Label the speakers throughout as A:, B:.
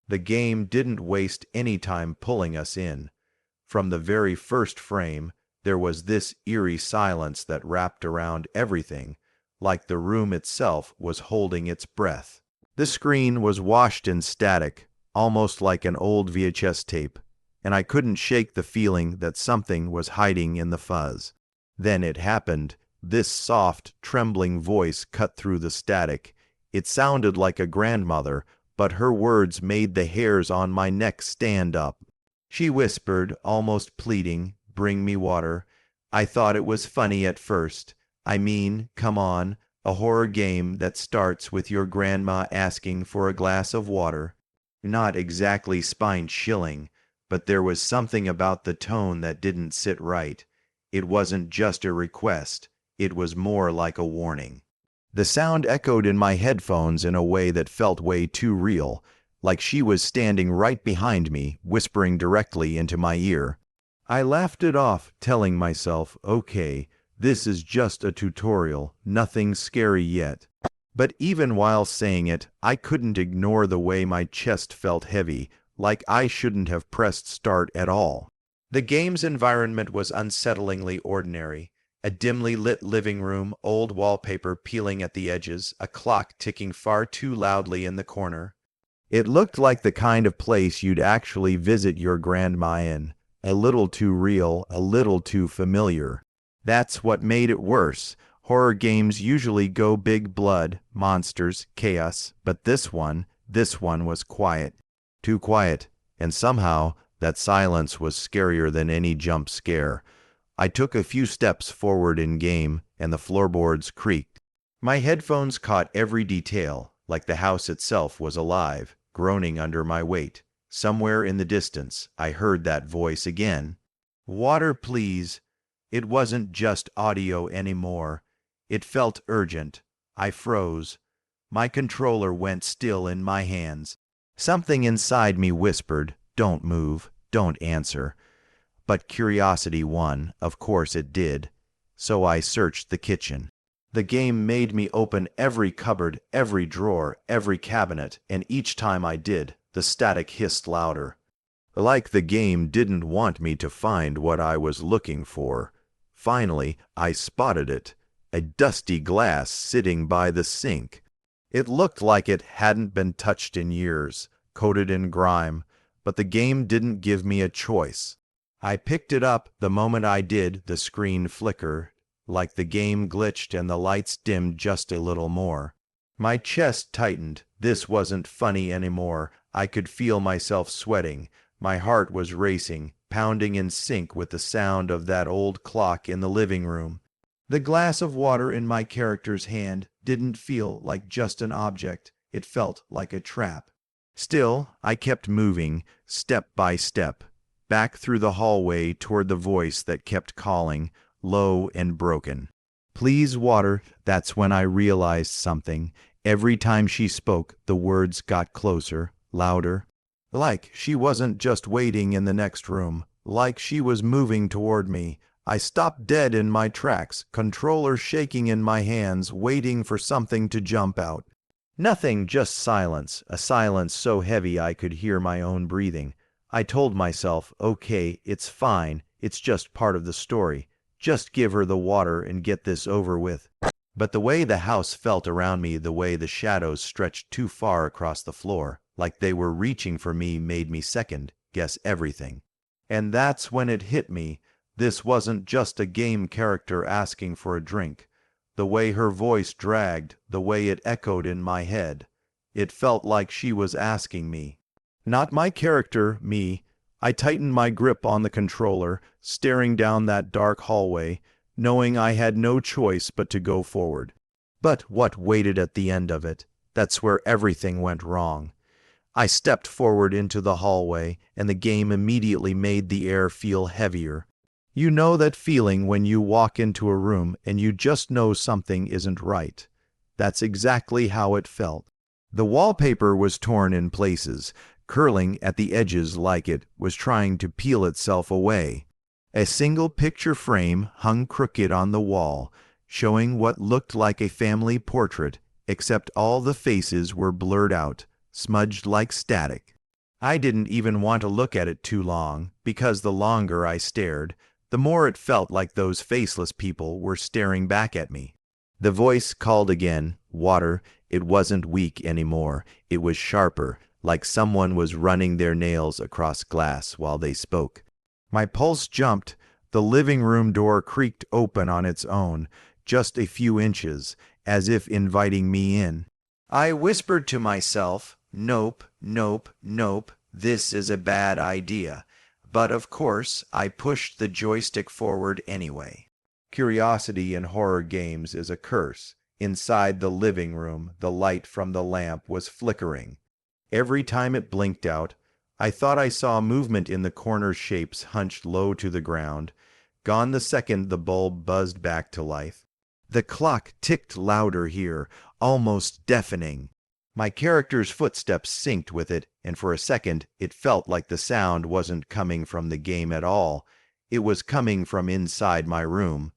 A: The game didn't waste any time pulling us in. From the very first frame, there was this eerie silence that wrapped around everything, like the room itself was holding its breath. The screen was washed in static, almost like an old VHS tape, and I couldn't shake the feeling that something was hiding in the fuzz. Then it happened. This soft, trembling voice cut through the static. It sounded like a grandmother, but her words made the hairs on my neck stand up. She whispered, almost pleading, "Bring me water." I thought it was funny at first. I mean, come on, a horror game that starts with your grandma asking for a glass of water. Not exactly spine-chilling, but there was something about the tone that didn't sit right. It wasn't just a request, it was more like a warning. The sound echoed in my headphones in a way that felt way too real, like she was standing right behind me, whispering directly into my ear. I laughed it off, telling myself, okay, this is just a tutorial, nothing scary yet. But even while saying it, I couldn't ignore the way my chest felt heavy, like I shouldn't have pressed start at all. The game's environment was unsettlingly ordinary. A dimly lit living room, old wallpaper peeling at the edges, a clock ticking far too loudly in the corner. It looked like the kind of place you'd actually visit your grandma in. A little too real, a little too familiar. That's what made it worse. Horror games usually go big blood, monsters, chaos, but this one was quiet. Too quiet, and somehow that silence was scarier than any jump scare. I took a few steps forward in game, and the floorboards creaked. My headphones caught every detail, like the house itself was alive, groaning under my weight. Somewhere in the distance, I heard that voice again. "Water, please." It wasn't just audio anymore. It felt urgent. I froze. My controller went still in my hands. Something inside me whispered, "Don't move, don't answer." But curiosity won, of course it did. So I searched the kitchen. The game made me open every cupboard, every drawer, every cabinet, and each time I did, the static hissed louder. Like the game didn't want me to find what I was looking for. Finally, I spotted it. A dusty glass sitting by the sink. It looked like it hadn't been touched in years, coated in grime, but the game didn't give me a choice. I picked it up. The moment I did, the screen flickered, like the game glitched and the lights dimmed just a little more. My chest tightened. This wasn't funny anymore. I could feel myself sweating. My heart was racing, pounding in sync with the sound of that old clock in the living room. The glass of water in my character's hand didn't feel like just an object. It felt like a trap. Still, I kept moving, step by step, back through the hallway toward the voice that kept calling, low and broken. "Please, water." That's when I realized something. Every time she spoke, the words got closer, louder. Like she wasn't just waiting in the next room. Like she was moving toward me. I stopped dead in my tracks, controller shaking in my hands, waiting for something to jump out. Nothing, just silence, a silence so heavy I could hear my own breathing. I told myself, okay, it's fine, it's just part of the story. Just give her the water and get this over with. But the way the house felt around me, the way the shadows stretched too far across the floor, like they were reaching for me, made me second guess everything. And that's when it hit me. This wasn't just a game character asking for a drink. The way her voice dragged, the way it echoed in my head, it felt like she was asking me. Not my character, me. I tightened my grip on the controller, staring down that dark hallway, knowing I had no choice but to go forward. But what waited at the end of it? That's where everything went wrong. I stepped forward into the hallway, and the game immediately made the air feel heavier. You know that feeling when you walk into a room and you just know something isn't right. That's exactly how it felt. The wallpaper was torn in places, curling at the edges like it was trying to peel itself away. A single picture frame hung crooked on the wall, showing what looked like a family portrait, except all the faces were blurred out, smudged like static. I didn't even want to look at it too long, because the longer I stared, the more it felt like those faceless people were staring back at me. The voice called again, water. It wasn't weak anymore. It was sharper, like someone was running their nails across glass while they spoke. My pulse jumped. The living room door creaked open on its own, just a few inches, as if inviting me in. I whispered to myself, nope, nope, nope, this is a bad idea. But of course, I pushed the joystick forward anyway. Curiosity in horror games is a curse. Inside the living room, the light from the lamp was flickering. Every time it blinked out, I thought I saw movement in the corner shapes hunched low to the ground. Gone the second the bulb buzzed back to life. The clock ticked louder here, almost deafening. My character's footsteps synced with it, and for a second it felt like the sound wasn't coming from the game at all. It was coming from inside my room.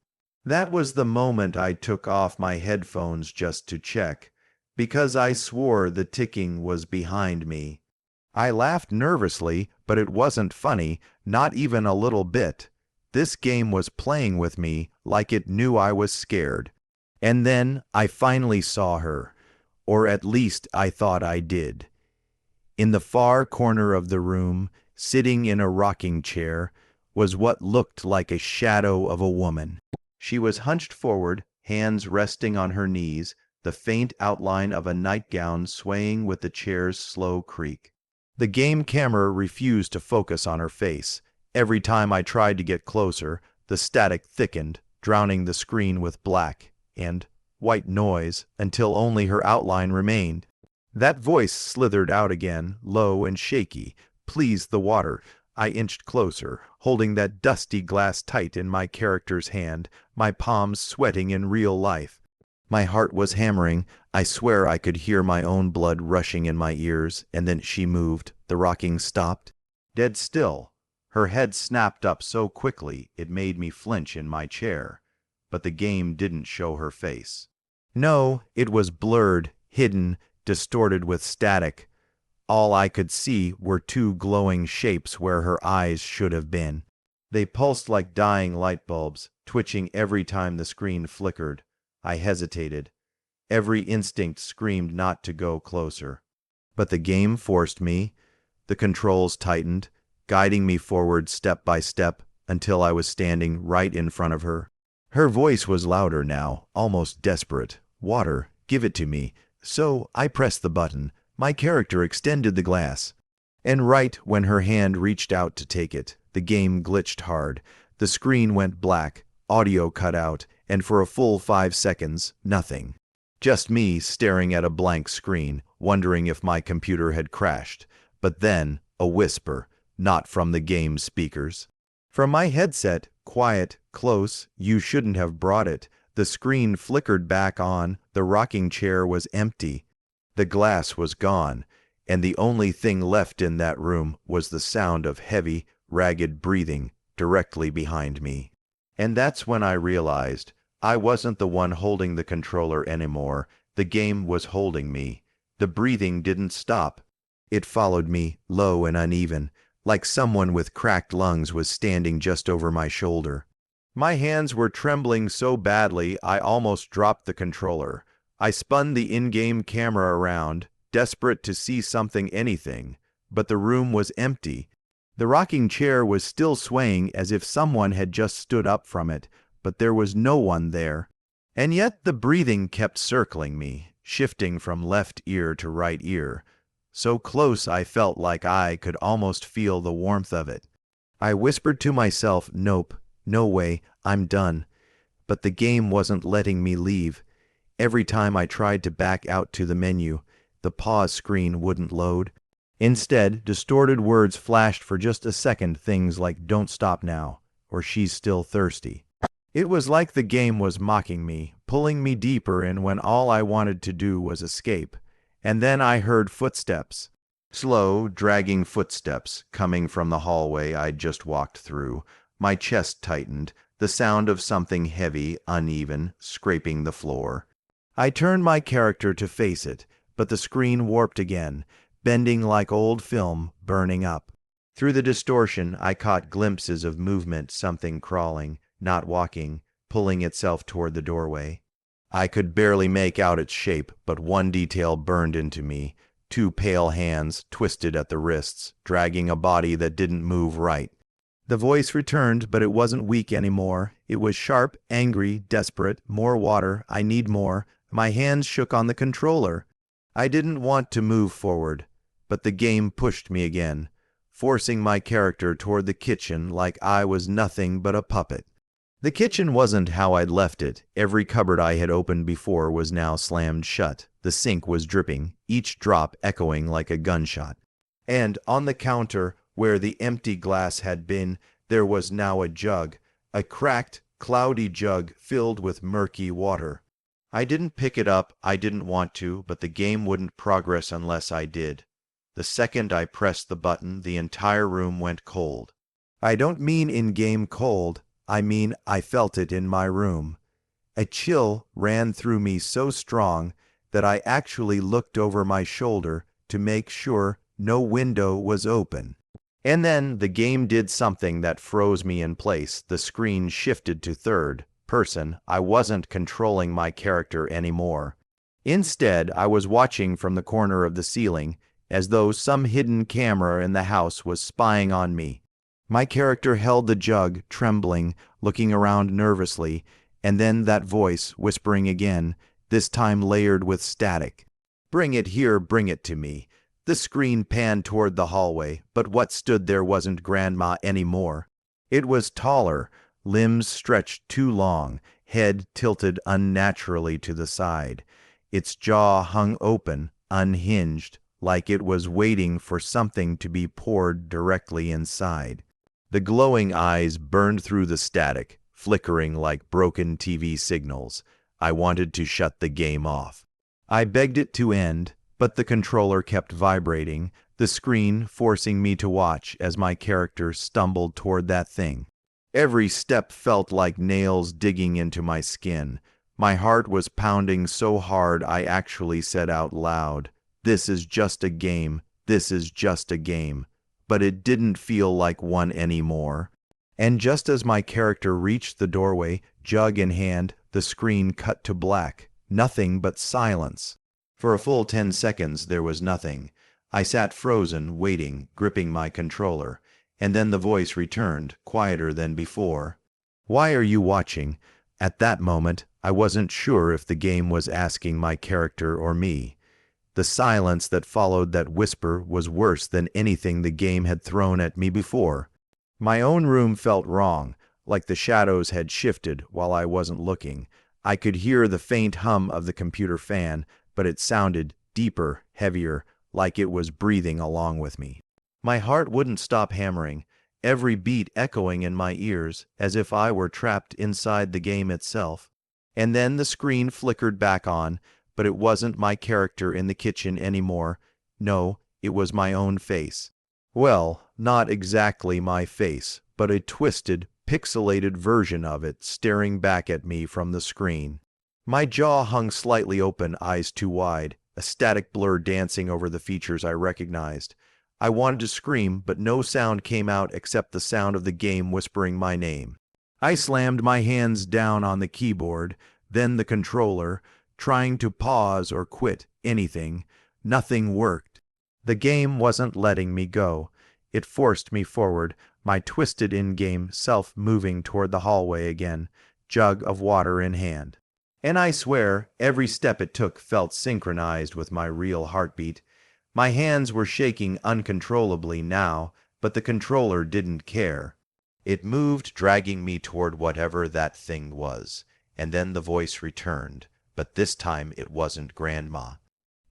A: That was the moment I took off my headphones just to check, because I swore the ticking was behind me. I laughed nervously, but it wasn't funny, not even a little bit. This game was playing with me like it knew I was scared. And then I finally saw her, or at least I thought I did. In the far corner of the room, sitting in a rocking chair, was what looked like a shadow of a woman. She was hunched forward, hands resting on her knees, the faint outline of a nightgown swaying with the chair's slow creak. The game camera refused to focus on her face. Every time I tried to get closer, the static thickened, drowning the screen with black and white noise until only her outline remained. That voice slithered out again, low and shaky. Please, the water. I inched closer, holding that dusty glass tight in my character's hand, my palms sweating in real life. My heart was hammering. I swear I could hear my own blood rushing in my ears, and then she moved. The rocking stopped. Dead still. Her head snapped up so quickly it made me flinch in my chair. But the game didn't show her face. No, it was blurred, hidden, distorted with static. All I could see were two glowing shapes where her eyes should have been. They pulsed like dying light bulbs, twitching every time the screen flickered. I hesitated. Every instinct screamed not to go closer. But the game forced me. The controls tightened, guiding me forward step by step until I was standing right in front of her. Her voice was louder now, almost desperate. Water, give it to me. So I pressed the button. My character extended the glass. And right when her hand reached out to take it, the game glitched hard. The screen went black, audio cut out, and for a full 5 seconds, nothing. Just me staring at a blank screen, wondering if my computer had crashed. But then, a whisper, not from the game's speakers. From my headset, quiet, close, you shouldn't have brought it. The screen flickered back on, the rocking chair was empty. The glass was gone, and the only thing left in that room was the sound of heavy, ragged breathing directly behind me. And that's when I realized I wasn't the one holding the controller anymore. The game was holding me. The breathing didn't stop. It followed me, low and uneven, like someone with cracked lungs was standing just over my shoulder. My hands were trembling so badly I almost dropped the controller. I spun the in-game camera around, desperate to see something, anything, but the room was empty. The rocking chair was still swaying as if someone had just stood up from it, but there was no one there. And yet the breathing kept circling me, shifting from left ear to right ear. So close I felt like I could almost feel the warmth of it. I whispered to myself, nope, no way, I'm done. But the game wasn't letting me leave. Every time I tried to back out to the menu, the pause screen wouldn't load. Instead, distorted words flashed for just a second, things like "Don't stop now," or "She's still thirsty." It was like the game was mocking me, pulling me deeper in when all I wanted to do was escape. And then I heard footsteps. Slow, dragging footsteps coming from the hallway I'd just walked through. My chest tightened, the sound of something heavy, uneven, scraping the floor. I turned my character to face it, but the screen warped again, bending like old film, burning up. Through the distortion, I caught glimpses of movement, something crawling, not walking, pulling itself toward the doorway. I could barely make out its shape, but one detail burned into me. Two pale hands, twisted at the wrists, dragging a body that didn't move right. The voice returned, but it wasn't weak anymore. It was sharp, angry, desperate. More water. I need more. My hands shook on the controller. I didn't want to move forward, but the game pushed me again, forcing my character toward the kitchen like I was nothing but a puppet. The kitchen wasn't how I'd left it. Every cupboard I had opened before was now slammed shut. The sink was dripping, each drop echoing like a gunshot. And on the counter, where the empty glass had been, there was now a jug, a cracked, cloudy jug filled with murky water. I didn't pick it up, I didn't want to, but the game wouldn't progress unless I did. The second I pressed the button, the entire room went cold. I don't mean in-game cold, I mean I felt it in my room. A chill ran through me so strong that I actually looked over my shoulder to make sure no window was open. And then the game did something that froze me in place. The screen shifted to third person. I wasn't controlling my character anymore. Instead, I was watching from the corner of the ceiling, as though some hidden camera in the house was spying on me. My character held the jug, trembling, looking around nervously, and then that voice whispering again, this time layered with static. "Bring it here, bring it to me." The screen panned toward the hallway, but what stood there wasn't Grandma anymore. It was taller, limbs stretched too long, head tilted unnaturally to the side. Its jaw hung open, unhinged, like it was waiting for something to be poured directly inside. The glowing eyes burned through the static, flickering like broken TV signals. I wanted to shut the game off. I begged it to end, but the controller kept vibrating, the screen forcing me to watch as my character stumbled toward that thing. Every step felt like nails digging into my skin. My heart was pounding so hard I actually said out loud, "This is just a game, this is just a game." But it didn't feel like one anymore. And just as my character reached the doorway, jug in hand, the screen cut to black. Nothing but silence. For a full 10 seconds there was nothing. I sat frozen, waiting, gripping my controller. And then the voice returned, quieter than before. "Why are you watching?" At that moment, I wasn't sure if the game was asking my character or me. The silence that followed that whisper was worse than anything the game had thrown at me before. My own room felt wrong, like the shadows had shifted while I wasn't looking. I could hear the faint hum of the computer fan, but it sounded deeper, heavier, like it was breathing along with me. My heart wouldn't stop hammering, every beat echoing in my ears, as if I were trapped inside the game itself. And then the screen flickered back on, but it wasn't my character in the kitchen anymore. No, it was my own face. Well, not exactly my face, but a twisted, pixelated version of it staring back at me from the screen. My jaw hung slightly open, eyes too wide, a static blur dancing over the features I recognized. I wanted to scream, but no sound came out except the sound of the game whispering my name. I slammed my hands down on the keyboard, then the controller, trying to pause or quit, anything. Nothing worked. The game wasn't letting me go. It forced me forward, my twisted in-game self moving toward the hallway again, jug of water in hand. And I swear, every step it took felt synchronized with my real heartbeat. My hands were shaking uncontrollably now, but the controller didn't care. It moved, dragging me toward whatever that thing was. And then the voice returned, but this time it wasn't Grandma.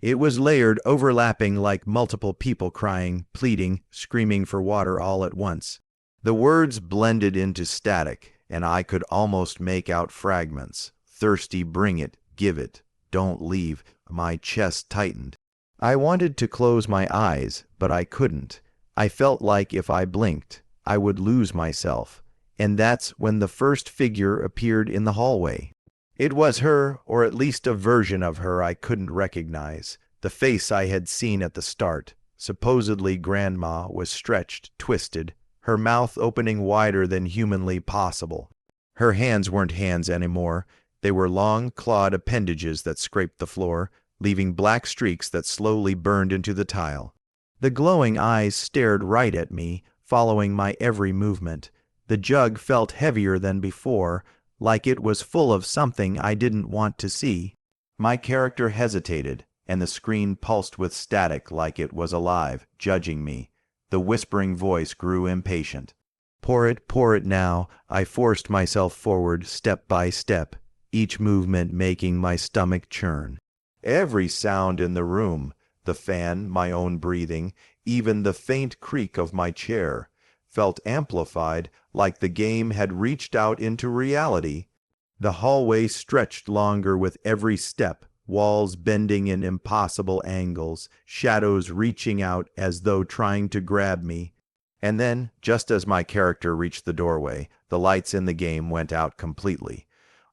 A: It was layered, overlapping like multiple people crying, pleading, screaming for water all at once. The words blended into static, and I could almost make out fragments. Thirsty, bring it, give it, don't leave. My chest tightened. I wanted to close my eyes, but I couldn't. I felt like if I blinked, I would lose myself. And that's when the first figure appeared in the hallway. It was her, or at least a version of her I couldn't recognize, the face I had seen at the start, Supposedly Grandma was stretched, twisted, her mouth opening wider than humanly possible. Her hands weren't hands anymore. They were long, clawed appendages that scraped the floor, leaving black streaks that slowly burned into the tile. The glowing eyes stared right at me, following my every movement. The jug felt heavier than before, like it was full of something I didn't want to see. My character hesitated, and the screen pulsed with static like it was alive, judging me. The whispering voice grew impatient. Pour it now." I forced myself forward step by step, each movement making my stomach churn. Every sound in the room, the fan, my own breathing, even the faint creak of my chair, felt amplified, like the game had reached out into reality. The hallway stretched longer with every step, walls bending in impossible angles, shadows reaching out as though trying to grab me. And then, just as my character reached the doorway, the lights in the game went out completely.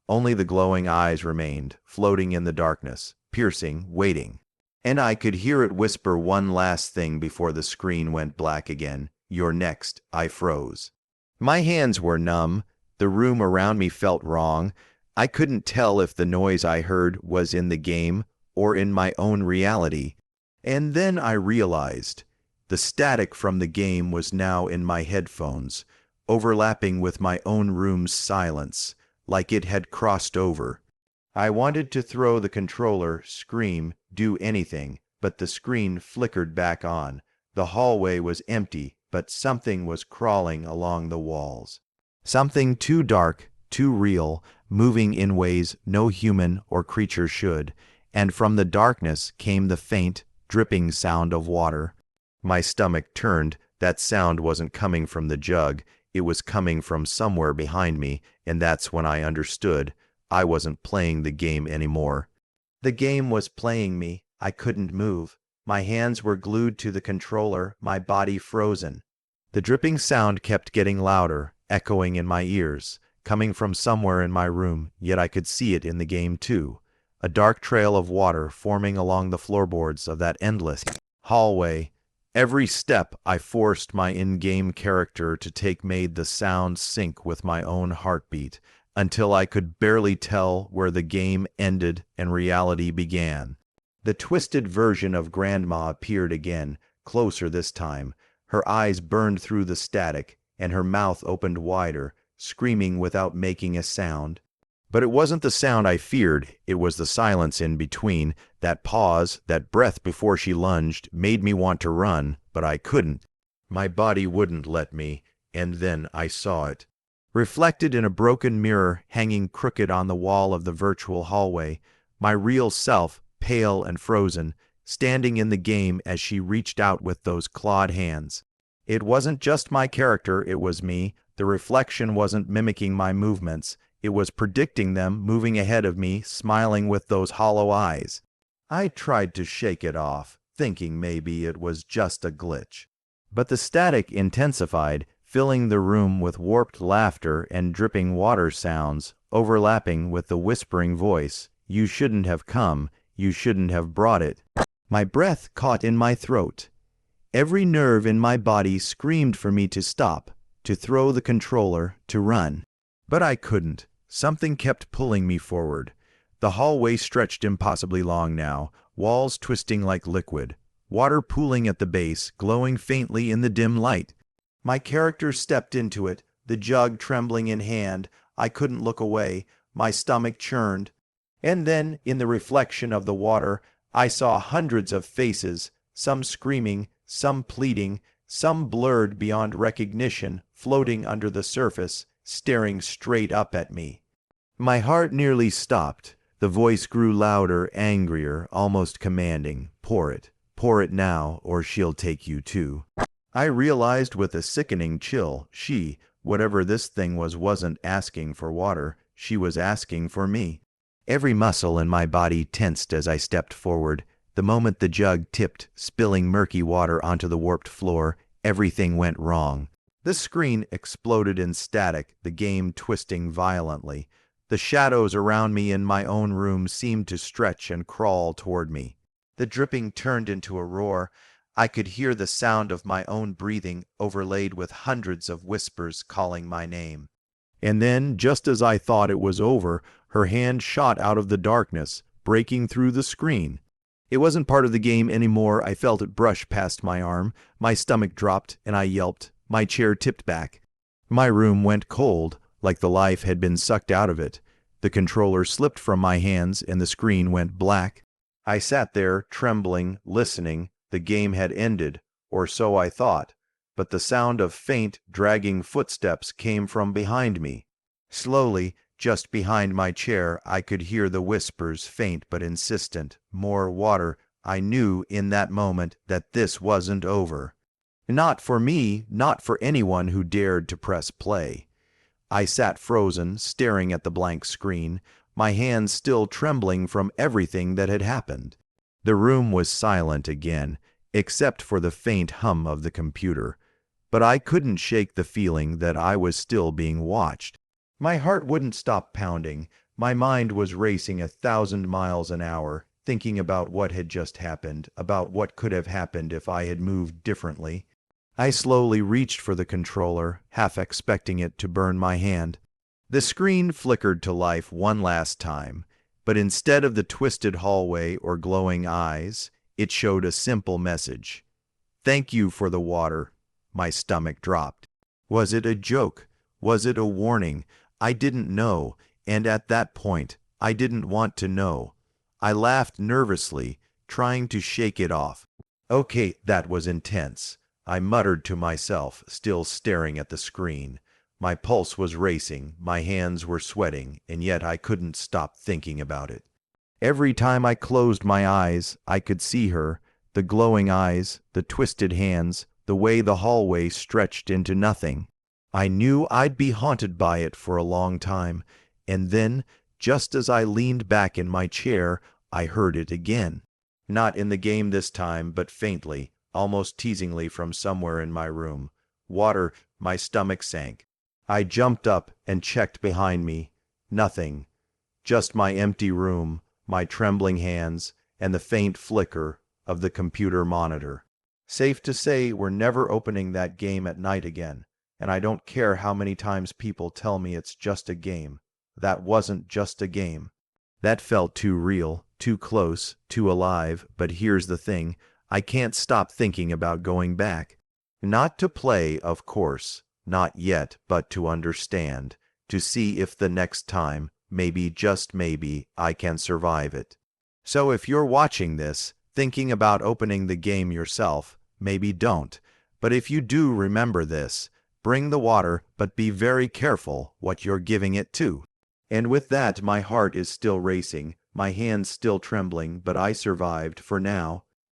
A: Only the glowing eyes remained, floating in the darkness, piercing, waiting. And I could hear it whisper one last thing before the screen went black again. "You're next." I froze. My hands were numb. The room around me felt wrong. I couldn't tell if the noise I heard was in the game or in my own reality. And then I realized the static from the game was now in my headphones, overlapping with my own room's silence, like it had crossed over. I wanted to throw the controller, scream, do anything, but the screen flickered back on. The hallway was empty, but something was crawling along the walls. Something too dark, too real, moving in ways no human or creature should, and from the darkness came the faint, dripping sound of water. My stomach turned. That sound wasn't coming from the jug. It was coming from somewhere behind me, and that's when I understood I wasn't playing the game anymore. The game was playing me. I couldn't move. My hands were glued to the controller, my body frozen. The dripping sound kept getting louder, echoing in my ears, coming from somewhere in my room, yet I could see it in the game too. A dark trail of water forming along the floorboards of that endless hallway. Every step I forced my in-game character to take made the sound sync with my own heartbeat, until I could barely tell where the game ended and reality began. The twisted version of Grandma appeared again, closer this time. Her eyes burned through the static, and her mouth opened wider, screaming without making a sound. But it wasn't the sound I feared, it was the silence in between. That pause, that breath before she lunged, made me want to run, but I couldn't. My body wouldn't let me, and then I saw it. Reflected in a broken mirror hanging crooked on the wall of the virtual hallway, my real self, pale and frozen, standing in the game as she reached out with those clawed hands. It wasn't just my character, it was me. The reflection wasn't mimicking my movements. It was predicting them, moving ahead of me, smiling with those hollow eyes. I tried to shake it off, thinking maybe it was just a glitch. But the static intensified, filling the room with warped laughter and dripping water sounds, overlapping with the whispering voice. "You shouldn't have come. You shouldn't have brought it." My breath caught in my throat. Every nerve in my body screamed for me to stop, to throw the controller, to run. But I couldn't. Something kept pulling me forward. The hallway stretched impossibly long now, walls twisting like liquid, water pooling at the base, glowing faintly in the dim light. My character stepped into it, the jug trembling in hand. I couldn't look away. My stomach churned. And then, in the reflection of the water, I saw hundreds of faces, some screaming, some pleading, some blurred beyond recognition, floating under the surface, staring straight up at me. My heart nearly stopped. The voice grew louder, angrier, almost commanding. Pour it now, or she'll take you too." I realized with a sickening chill, she, whatever this thing was, wasn't asking for water. She was asking for me. Every muscle in my body tensed as I stepped forward. The moment the jug tipped, spilling murky water onto the warped floor, everything went wrong. The screen exploded in static, the game twisting violently. The shadows around me in my own room seemed to stretch and crawl toward me. The dripping turned into a roar. I could hear the sound of my own breathing overlaid with hundreds of whispers calling my name. And then, just as I thought it was over, her hand shot out of the darkness, breaking through the screen. It wasn't part of the game anymore. I felt it brush past my arm. My stomach dropped, and I yelped. My chair tipped back. My room went cold, like the life had been sucked out of it. The controller slipped from my hands, and the screen went black. I sat there, trembling, listening. The game had ended, or so I thought, but the sound of faint, dragging footsteps came from behind me. Slowly, just behind my chair, I could hear the whispers, faint but insistent. More water. I knew in that moment that this wasn't over. Not for me, not for anyone who dared to press play. I sat frozen, staring at the blank screen, my hands still trembling from everything that had happened. The room was silent again, except for the faint hum of the computer. But I couldn't shake the feeling that I was still being watched. My heart wouldn't stop pounding. My mind was racing 1,000 miles an hour, thinking about what had just happened, about what could have happened if I had moved differently. I slowly reached for the controller, half expecting it to burn my hand. The screen flickered to life one last time, but instead of the twisted hallway or glowing eyes, it showed a simple message. "Thank you for the water." My stomach dropped. Was it a joke? Was it a warning? I didn't know, and at that point, I didn't want to know. I laughed nervously, trying to shake it off. Okay, that was intense. I muttered to myself, still staring at the screen. My pulse was racing, my hands were sweating, and yet I couldn't stop thinking about it. Every time I closed my eyes, I could see her, the glowing eyes, the twisted hands, the way the hallway stretched into nothing. I knew I'd be haunted by it for a long time, and then, just as I leaned back in my chair, I heard it again. Not in the game this time, but faintly, almost teasingly from somewhere in my room. Water. My stomach sank. I jumped up and checked behind me. Nothing. Just my empty room, my trembling hands, and the faint flicker of the computer monitor. Safe to say we're never opening that game at night again, and I don't care how many times people tell me it's just a game. That wasn't just a game. That felt too real, too close, too alive, but here's the thing. I can't stop thinking about going back. Not to play, of course, not yet, but to understand, to see if the next time, maybe, just maybe, I can survive it. So if you're watching this, thinking about opening the game yourself, maybe don't. But if you do, remember this. Bring the water, but be very careful what you're giving it to. And with that, my heart is still racing, my hands still trembling, but I survived for now.